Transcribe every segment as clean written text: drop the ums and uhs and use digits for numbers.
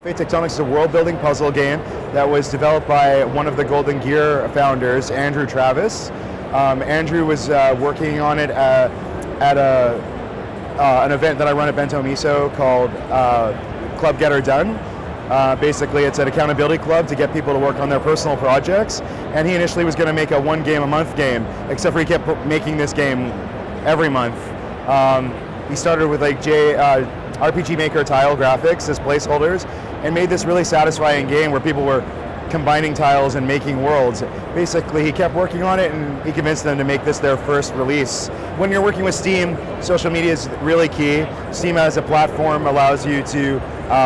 Fate Tectonics is a world-building puzzle game that was developed by one of the Golden Gear founders, Andrew Travis. Andrew was working on it at an event that I run at Bento Miso called Club Get Her Done. Basically, it's an accountability club to get people to work on their personal projects. And he initially was going to make a one game a month game, except for he kept making this game every month. He started with like RPG Maker tile graphics as placeholders and made this really satisfying game where people were combining tiles and making worlds. Basically, he kept working on it and he convinced them to make this their first release. When you're working with Steam, social media is really key. Steam as a platform allows you to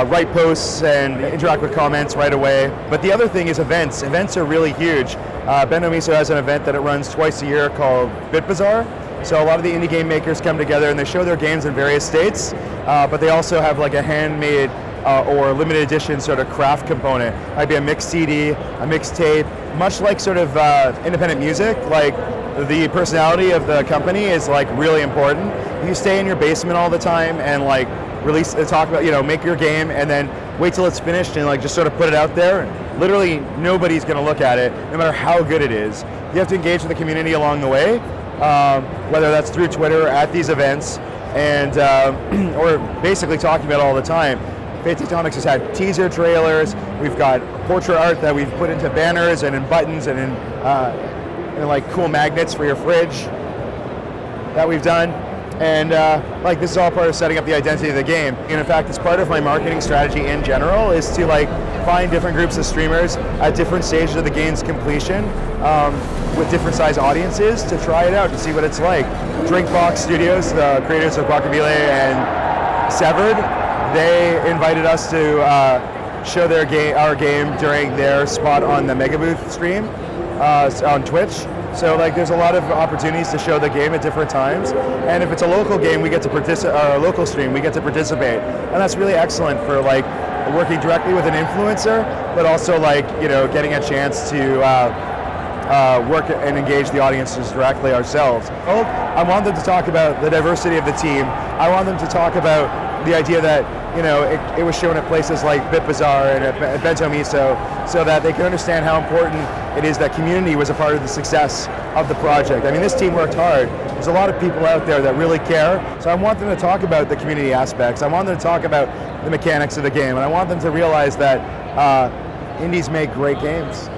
write posts and interact with comments right away. But the other thing is events. Events are really huge. Bento Miso has an event that it runs twice a year called Bit Bazaar. So a lot of the indie game makers come together and they show their games in various states, but they also have like a handmade or limited edition sort of craft component. Might be a mixed CD, a mixed tape, much like sort of independent music. Like the personality of the company is like really important. If you stay in your basement all the time and like talk about, make your game and then wait till it's finished and like just sort of put it out there, literally nobody's going to look at it, no matter how good it is. You have to engage with the community along the way, whether that's through Twitter or at these events, and or basically talking about it all the time. Fate Tectonics has had teaser trailers. We've got portrait art that we've put into banners and in buttons and in like cool magnets for your fridge that we've done. And like this is all part of setting up the identity of the game. And in fact, it's part of my marketing strategy in general is to like find different groups of streamers at different stages of the game's completion with different size audiences to try it out and see what it's like. Drinkbox Studios, the creators of Guacamole and Severed, they invited us to show our game during their spot on the Mega Booth stream on Twitch. So like there's a lot of opportunities to show the game at different times. And if it's a local game, we get to participate, or a local stream, we get to participate. And that's really excellent for like working directly with an influencer, but also like, getting a chance to work and engage the audiences directly ourselves. I want them to talk about the diversity of the team. I want them to talk about the idea that it was shown at places like Bit Bazaar and at Bento Miso, so that they can understand how important it is that community was a part of the success of the project. I mean, this team worked hard. There's a lot of people out there that really care, so I want them to talk about the community aspects. I want them to talk about the mechanics of the game, and I want them to realize that indies make great games.